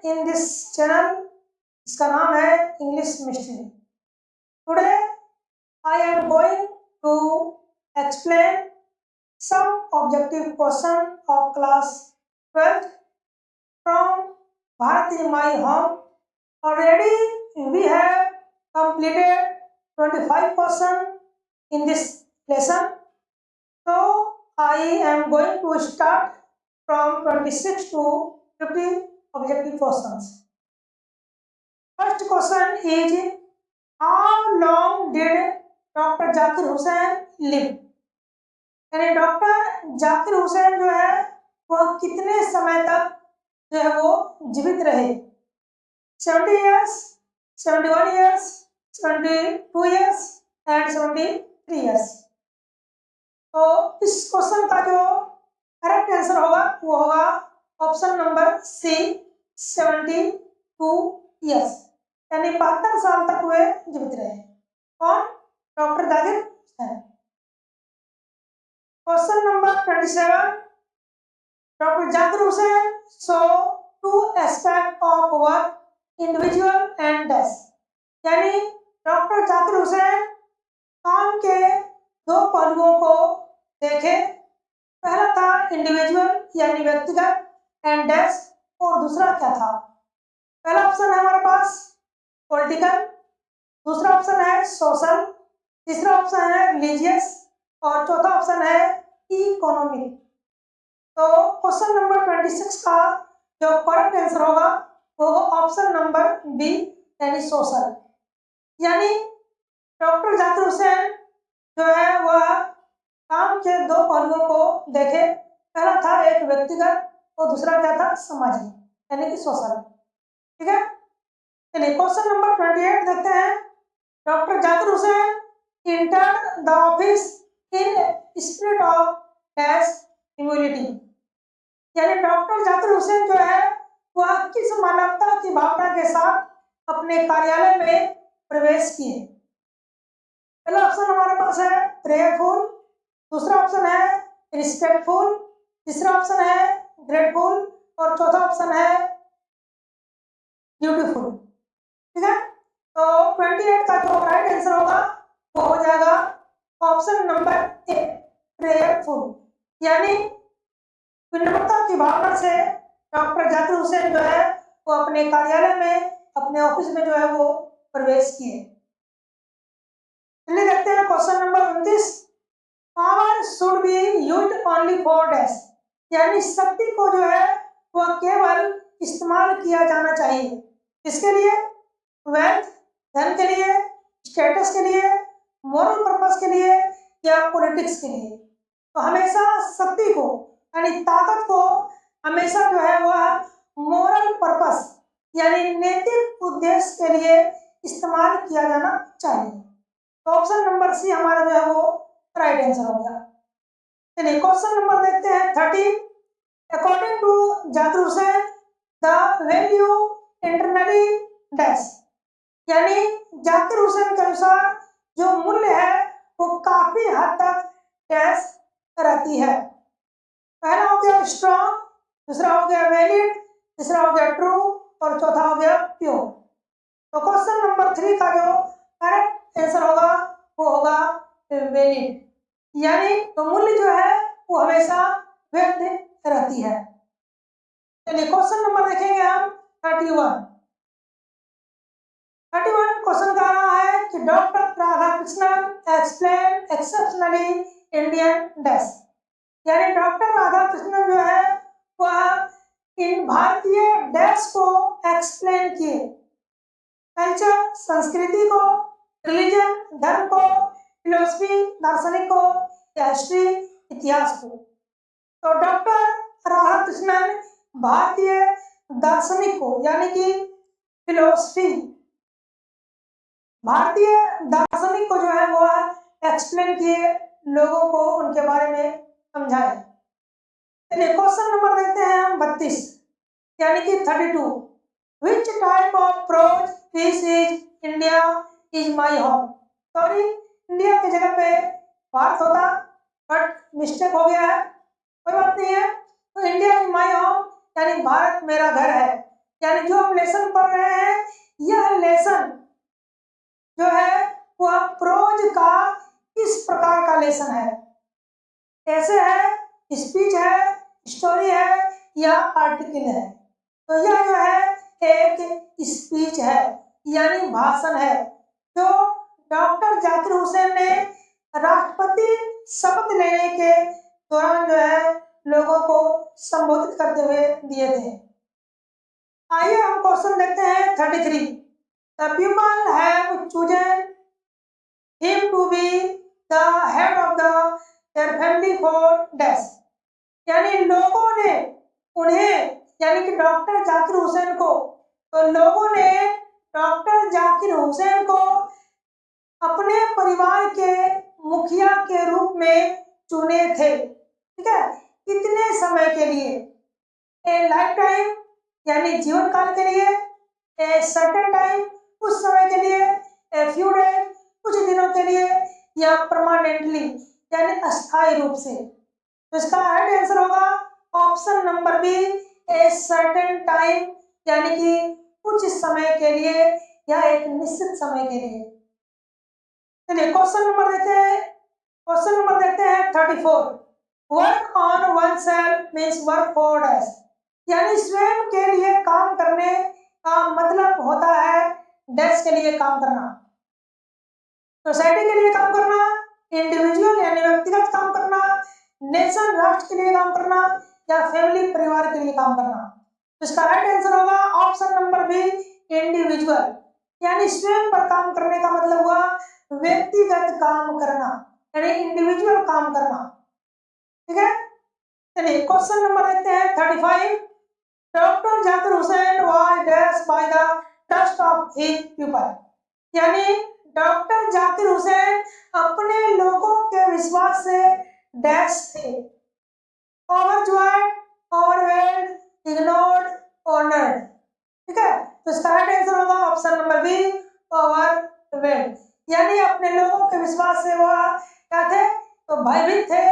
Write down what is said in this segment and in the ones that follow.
In this channel, इसका नाम है English mystery. Today I am going to explain some objective question of class 12th from Bharat is my home. Already we have completed 25 questions in this lesson. So I am going to start from 26 to 50 objective questions. First question is, how long did Dr. Zakir Hussain live? यानी doctor Zakir Hussain जो है वह कितने समय तक जो है वो जीवित रहे? 70 years, 71 years, 72 years and 73 years। तो इस क्वेश्चन का जो करेक्ट आंसर होगा वो होगा ऑप्शन नंबर सी, 72 years, यानी 72 साल तक वे जीवित रहे। कौन? Doctor Zakir Hussain. Question number 27. Dr. Zakir Hussain saw two aspects of work, individual and dash। यानी डॉक्टर जाकिर हुसैन काम के दो पहलुओं को देखे। पहला था इंडिविजुअल यानी व्यक्तिगत, एंड डैश, और दूसरा क्या था? पहला ऑप्शन है हमारे पास पॉलिटिकल, दूसरा ऑप्शन है सोशल, तीसरा ऑप्शन है रिलीजियस और चौथा ऑप्शन है इकोनॉमिक। तो क्वेश्चन नंबर 26 का जो करेक्ट आंसर होगा वो ऑप्शन नंबर बी यानी सोशल। यानी डॉक्टर जाकिर हुसैन जो है वह काम के दो पहलुओं को देखे। पहला था एक व्यक्तिगत और दूसरा क्या था? सामाजिक, यानी कि सोशल। ठीक है, चलिए क्वेश्चन नंबर 28 देखते हैं। Doctor Zakir Hussain entered the office in spirit of dash humility। यानी डॉक्टर जाकिर हुसैन जो है वह किस मानवता की भावना के साथ अपने कार्यालय में प्रवेश किए? पहला ऑप्शन हमारे पास है प्रेयरफुल, दूसरा ऑप्शन है रिस्पेक्टफुल, तीसरा ऑप्शन है ग्रेटफुल और चौथा ऑप्शन है ब्यूटीफुल। ठीक है, तो 28 का जो राइट आंसर होगा वो हो जाएगा ऑप्शन नंबर ए, प्रेयरफुल। यानी विनम्रता की भावना से डॉक्टर जाकिर हुसैन जो है वो अपने कार्यालय में, अपने ऑफिस में जो है वो प्रवेश किए। चलिए देखते हैं question number 29। Power should be used only for dash. यानी शक्ति को जो है वह केवल इस्तेमाल किया जाना चाहिए। किसके लिए? वेल्थ, धन के लिए, स्टेटस के लिए, मोरल पर्पस के लिए या पॉलिटिक्स के लिए। तो हमेशा शक्ति को यानी ताकत को हमेशा जो है वह मोरल पर्पस यानी नैतिक उद्देश्य के लिए इस्तेमाल किया जाना चाहिए। तो ऑप्शन नंबर सी हमारा जो है वो राइट आंसर होगा। चलिए क्वेश्चन नंबर देखते हैं 30। According to Zakir Hussain the value internally dash. यानी जाकिर हुसैन के अनुसार जो मूल्य है वो काफी हद तक डैश रहती है। पहला हो गया स्ट्रॉन्ग, दूसरा हो गया वैलिड, तीसरा हो गया ट्रू और चौथा हो गया प्योर। तो क्वेश्चन नंबर 3 का जो करेक्ट आंसर होगा वो होगा वैलिड। यानी तो मूल्य जो है वो हमेशा वैध रहती है। चलिए क्वेश्चन नंबर देखेंगे हम 31। 31 क्वेश्चन कह रहा है कि doctor Radhakrishnan explain exceptionally Indian dash. यानी डॉक्टर राधाकृष्णन जो है वह इन भारतीय डैश को एक्सप्लेन किए। कल्चर, संस्कृति को, रिलीजन, धर्म को, फिलोसफी, दार्शनिक को या हिस्ट्री, इतिहास को। तो डॉक्टर राधाकृष्णन भारतीय दार्शनिक को यानी कि फिलोसफी, भारतीय दार्शनिक को जो है वो एक्सप्लेन किए, लोगों को उनके बारे में समझाए। चलिए क्वेश्चन नंबर देखते हैं हम 32 यानी कि 32। Which type of prose piece is India is my home. Sorry, India की जगह पे भारत होता, बट मिस्टेक हो गया है, कोई बात नहीं है। तो इंडिया इज माई होम यानी भारत मेरा घर है। यानी जो हम लेसन पढ़ रहे हैं, यह लेसन जो है वह प्रोज का किस प्रकार का लेसन है? ऐसे है, स्पीच है, स्टोरी है या आर्टिकल है? तो यह जो है एक स्पीच है, यानी भाषण है, जो डॉक्टर जाकिर हुसैन ने राष्ट्रपति शपथ लेने के दौरान जो है लोगों को संबोधित करते हुए दिए थे। आइए हम क्वेश्चन देखते हैं 33। The people have chosen him to be the head of their family for dash। यानी लोगों ने उन्हें, यानी कि डॉक्टर जाकिर हुसैन को, तो लोगों ने डॉक्टर जाकिर हुसैन को अपने परिवार के मुखिया के रूप में चुने थे। ठीक है, कितने समय के लिए? ए लाइफ टाइम, यानी जीवन काल के लिए, ए सर्टेन टाइम, कुछ समय के लिए, ए फ्यू डेज, कुछ दिनों के लिए, या परमानेंटली, यानी अस्थायी रूप से। तो इसका राइट आंसर होगा option number B, a certain time, यानी कि कुछ समय के लिए या एक निश्चित समय के लिए। चलिए क्वेश्चन नंबर देखते हैं 34। Work on one self means work for dash, यानी स्वयं के लिए काम करने का मतलब होता है डैश के लिए काम करना। सोसाइटी के लिए काम करना, इंडिविजुअल यानी व्यक्तिगत काम करना, नेशन राष्ट्र के लिए काम करना, या फैमिली परिवार के लिए काम करना। तो इसका राइट आंसर होगा ऑप्शन नंबर बी, इंडिविजुअल, यानी स्वयं पर काम करने का मतलब हुआ व्यक्तिगत काम करना, यानी इंडिविजुअल काम करना। ठीक है, चलिए क्वेश्चन नंबर देखते हैं 35। Doctor Zakir Hussain was dash by the trust of his people, यानी डॉक्टर जाकिर हुसैन अपने लोगों के विश्वास से डैश थे। Overjoyed, overwhelmed, ignored, honoured. ठीक है, तो इसका राइट आंसर होगा ऑप्शन नंबर बी, ओवरवेल्ड, यानी अपने लोगों के विश्वास से वह क्या थे? तो भयभीत थे,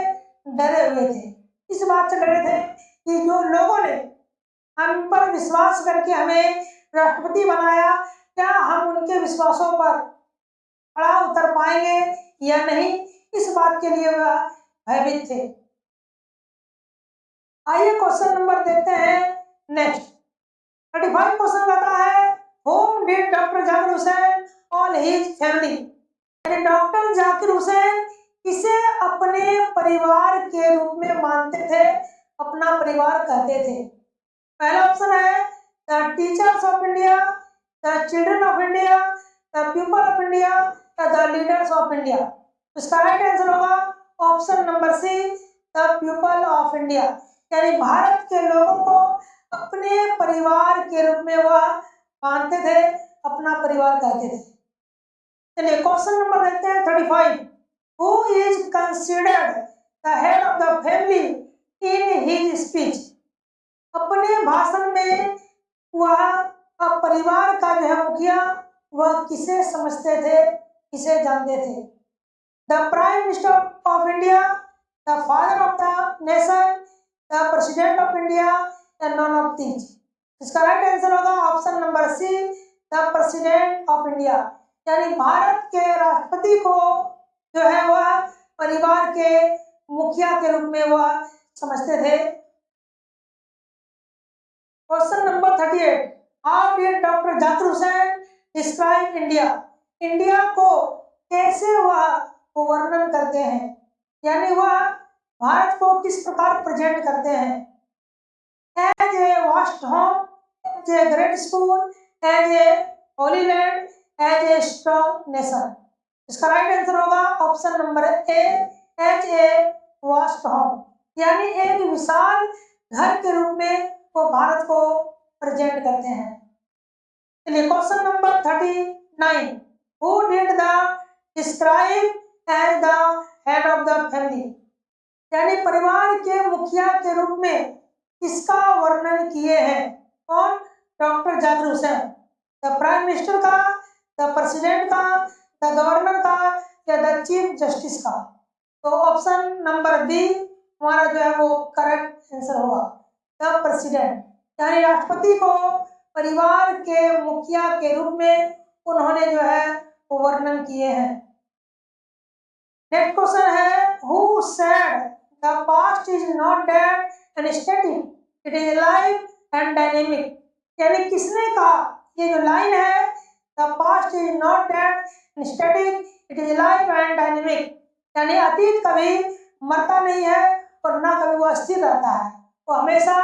डरे हुए थे। इस बात से डरे थे कि जो लोगों ने हम पर विश्वास करके हमें राष्ट्रपति बनाया, क्या हम उनके विश्वासों पर खड़ा उतर पाएंगे या नहीं, इस बात के लिए वह भयभीत थे। आइए क्वेश्चन नंबर देखते हैं नेक्स्ट। 35 क्वेश्चन कहता है home did doctor Zakir Hussain on his family, यानी डॉक्टर जाकिर हुसैन किसे अपने परिवार के रूप में मानते थे, अपना परिवार कहते थे? पहला ऑप्शन है the teachers of India, the children of India, the people of India, the leaders of India. इसका राइट आंसर होगा option number C, the people of India, यानी भारत के लोगों को अपने परिवार के रूप में वह मानते थे, अपना परिवार कहते थे। चलिए क्वेश्चन नंबर देखते हैं 35। Who is considered the head of the family in his speech? अपने भाषण में वह परिवार का जो है मुखिया, वह किसे समझते थे, किसे जानते थे? The prime minister of India, the father of the nation, the president of India, या नॉन ऑफ दीज। इसका राइट आंसर होगा option number C, the president of India, यानी भारत के राष्ट्रपति को जो है वह परिवार के मुखिया के रूप में वह समझते थे। Question number 38। How did doctor Zakir Hussain describe India, India को कैसे वह वर्णन करते हैं, यानी वह भारत को किस प्रकार प्रेजेंट करते हैं? As a vast home, as a great school, as a holy land, as a strong nation. इसका राइट आंसर होगा option number A, as a vast home, यानी एक विशाल घर के रूप में वो भारत को प्रेजेंट करते हैं। चलिए question number 39। Who did the describe as the head of the family, यानी परिवार के मुखिया के रूप में किसका वर्णन किए हैं? कौन? Doctor Zakir Hussain. The prime minister का, द प्रेसिडेंट का, द गवर्नर का, या द चीफ जस्टिस का? तो ऑप्शन नंबर बी हमारा जो है वो करेक्ट आंसर होगा, द प्रेसिडेंट, यानी राष्ट्रपति को परिवार के मुखिया के रूप में उन्होंने जो है वो वर्णन किए हैं। नेक्स्ट क्वेश्चन है, who said the past is not dead and static, it is live and dynamic. यानी किसने कहा, ये जो लाइन है, the past is not dead and static, it is live and dynamic, यानी अतीत कभी मरता नहीं है और ना कभी वो अस्थिर रहता है, वो हमेशा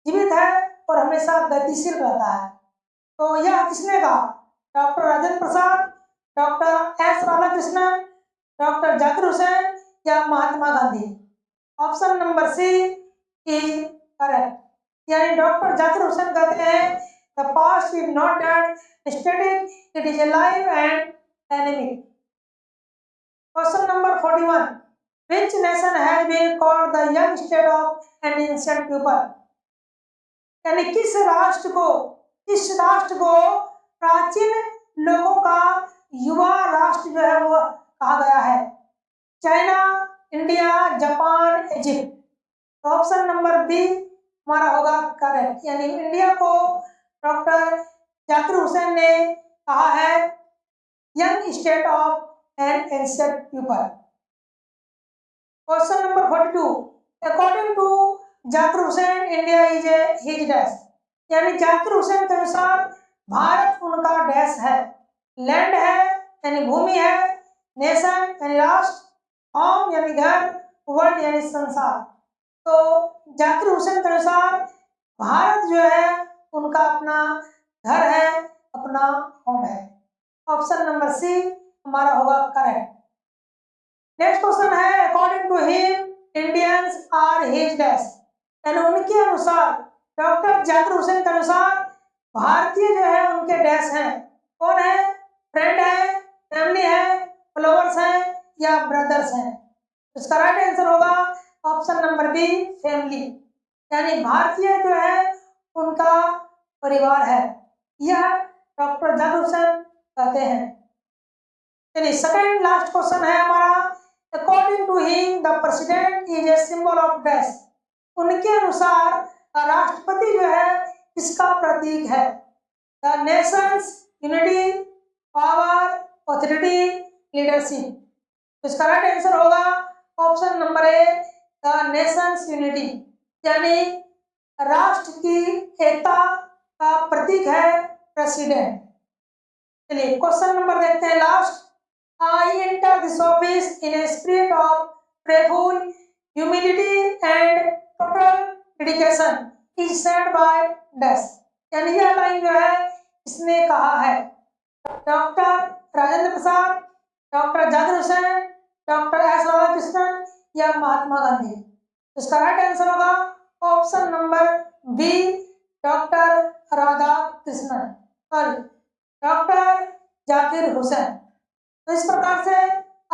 जीवित है और हमेशा गतिशील रहता है। तो यह किसने कहा, doctor Rajendra Prasad, doctor S Radhakrishnan, doctor Zakir Hussain या Mahatma Gandhi. Option number C is correct, यानी डॉक्टर जाकिर हुसैन कहते हैं the past is not dead static, it is alive and dynamic. Question number 41, which nation has been called the young state of an ancient people, यानी किस राष्ट्र को प्राचीन लोगों का युवा राष्ट्र जो है वो कहा गया है, चाइना, इंडिया, जापान, इजिप्ट। तो ऑप्शन नंबर बी हमारा होगा करेक्ट, यानी इंडिया को डॉक्टर जाकिर हुसैन ने कहा है young state of an ancient people. Question number 42, according to Zakir Hussain India is a his dash, यानी जाकिर हुसैन के अनुसार भारत उनका डैश है, लैंड है यानी भूमि है, नेशन यानी राष्ट्र, होम यानी घर, वर्ल्ड यानी संसार। तो जाकिर हुसैन के अनुसार भारत जो है उनका अपना घर है, अपना होम है। ऑप्शन नंबर सी हमारा होगा करेक्ट। नेक्स्ट क्वेश्चन है, according to him Indians are his dash, यानी उनके अनुसार, डॉक्टर जाकिर हुसैन के अनुसार भारतीय जो है उनके डैश हैं। कौन है, फ्रेंड है, फैमिली है, फॉलोअर्स हैं या ब्रदर्स हैं। इसका राइट आंसर होगा ऑप्शन नंबर बी फैमिली, यानी भारतीय जो है उनका परिवार है, यह डॉक्टर जाकिर हुसैन कहते हैं। चलिए सेकंड लास्ट क्वेश्चन है हमारा, according to him the president is a symbol of dash, उनके अनुसार राष्ट्रपति जो है इसका प्रतीक है, the nations, unity, power, authority, leadership. इसका राइट आंसर होगा option number A the nations unity, यानी राष्ट्र की एकता का प्रतीक है प्रेसिडेंट। चलिए क्वेश्चन नंबर देखते हैं last, I enter this office in a spirit of prayerful humility and total dedication is said by dash, यानी यह लाइन जो है इसने कहा है doctor Rajendra Prasad, doctor Zakir Hussain, doctor S Radhakrishnan या महात्मा गांधी। इसका राइट आंसर होगा option number B doctor Radhakrishnan, sorry doctor Zakir Hussain. तो इस प्रकार से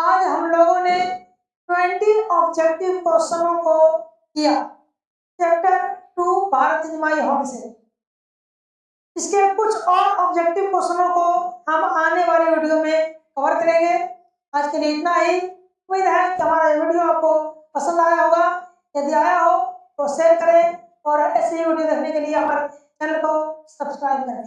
आज हम लोगों ने 20 ऑब्जेक्टिव क्वेश्चनों को किया chapter 2 Bharat is my home से। इसके कुछ और ऑब्जेक्टिव क्वेश्चनों को हम आने वाले वीडियो में कवर करेंगे। आज के लिए इतना ही। उम्मीद है कि हमारा ये वीडियो आपको पसंद आया होगा। यदि आया हो तो शेयर करें और ऐसे ही वीडियो देखने के लिए हमारे चैनल को सब्सक्राइब करें।